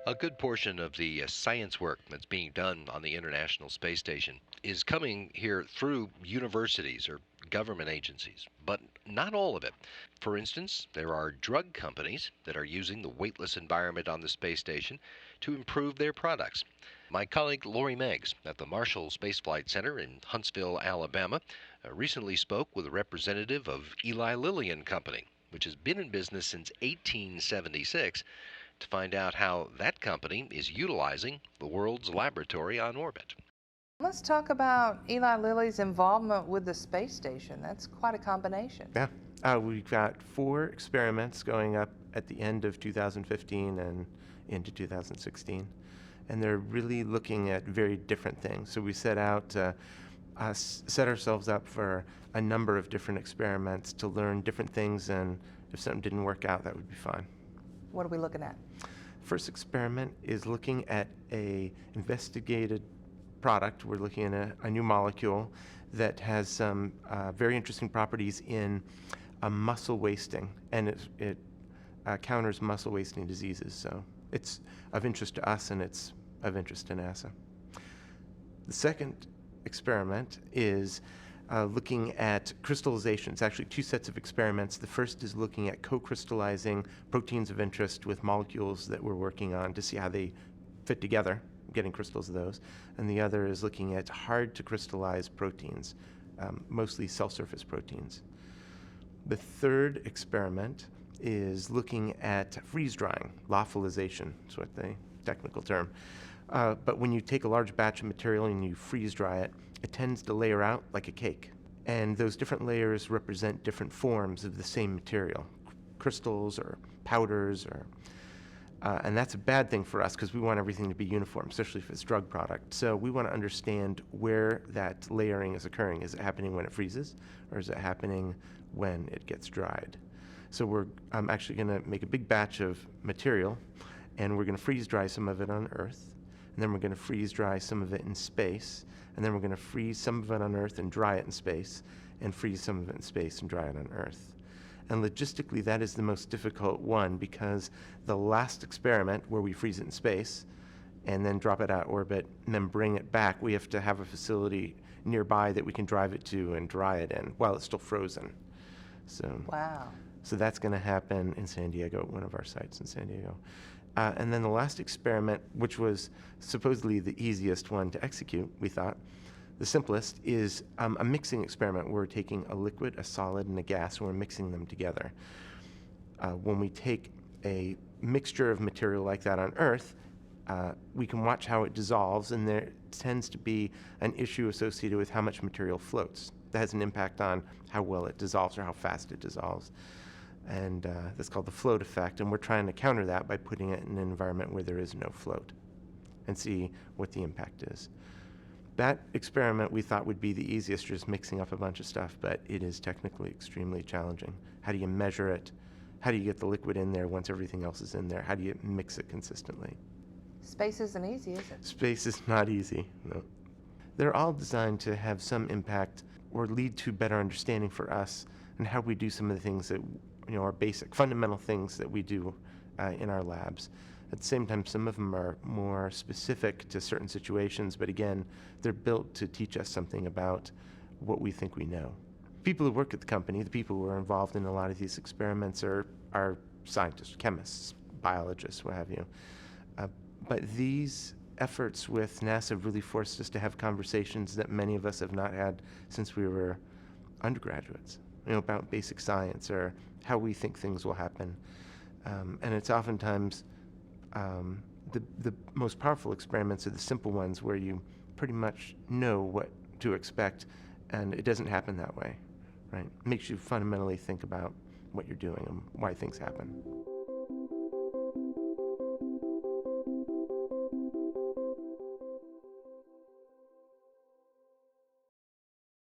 A good portion of the science work that's being done on the International Space Station is coming here through universities or government agencies, but not all of it. For instance, there are drug companies that are using the weightless environment on the space station to improve their products. My colleague Lori Meggs at the Marshall Space Flight Center in Huntsville, Alabama, recently spoke with a representative of Eli Lilly and Company, which has been in business since 1876, to find out how that company is utilizing the world's laboratory on orbit. Let's talk about Eli Lilly's involvement with the space station. That's quite a combination. Yeah. We've got 4 experiments going up at the end of 2015 and into 2016. And they're really looking at very different things. So we set ourselves up for a number of different experiments to learn different things, and if something didn't work out, that would be fine. What are we looking at? First experiment is looking at a investigated product. We're looking at a new molecule that has some very interesting properties in muscle wasting, and it counters muscle wasting diseases. So it's of interest to us, and it's of interest to NASA. The second experiment is looking at crystallization. It's actually 2 sets of experiments. The first is looking at co-crystallizing proteins of interest with molecules that we're working on to see how they fit together, getting crystals of those. And the other is looking at hard to crystallize proteins, mostly cell surface proteins. The third experiment is looking at freeze drying. Lyophilization is what the technical term. But when you take a large batch of material and you freeze dry it, it tends to layer out like a cake. And those different layers represent different forms of the same material, crystals or powders, and that's a bad thing for us because we want everything to be uniform, especially if it's drug product. So we want to understand where that layering is occurring. Is it happening when it freezes, or is it happening when it gets dried? So I'm actually going to make a big batch of material, and we're going to freeze dry some of it on Earth, and then we're going to freeze dry some of it in space, and then we're going to freeze some of it on Earth and dry it in space, and freeze some of it in space and dry it on Earth. And logistically, that is the most difficult one, because the last experiment where we freeze it in space and then drop it out of orbit and then bring it back, we have to have a facility nearby that we can drive it to and dry it in while it's still frozen. Wow. So that's going to happen in San Diego, one of our sites in San Diego. And then the last experiment, which was supposedly the easiest one to execute, we thought, the simplest, is a mixing experiment. We're taking a liquid, a solid, and a gas, and we're mixing them together. When we take a mixture of material like that on Earth, we can watch how it dissolves, and there tends to be an issue associated with how much material floats. That has an impact on how well it dissolves or how fast it dissolves. And that's called the float effect, and we're trying to counter that by putting it in an environment where there is no float and see what the impact is. That experiment we thought would be the easiest, just mixing up a bunch of stuff, but it is technically extremely challenging. How do you measure it? How do you get the liquid in there once everything else is in there? How do you mix it consistently? Space isn't easy, is it? Space is not easy, no. They're all designed to have some impact or lead to better understanding for us and how we do some of the things that are basic, fundamental things that we do in our labs. At the same time, some of them are more specific to certain situations, but again, they're built to teach us something about what we think we know. People who work at the company, the people who are involved in a lot of these experiments are scientists, chemists, biologists, what have you. But these efforts with NASA really forced us to have conversations that many of us have not had since we were undergraduates, about basic science or how we think things will happen. And it's oftentimes the most powerful experiments are the simple ones where you pretty much know what to expect, and it doesn't happen that way, right? It makes you fundamentally think about what you're doing and why things happen.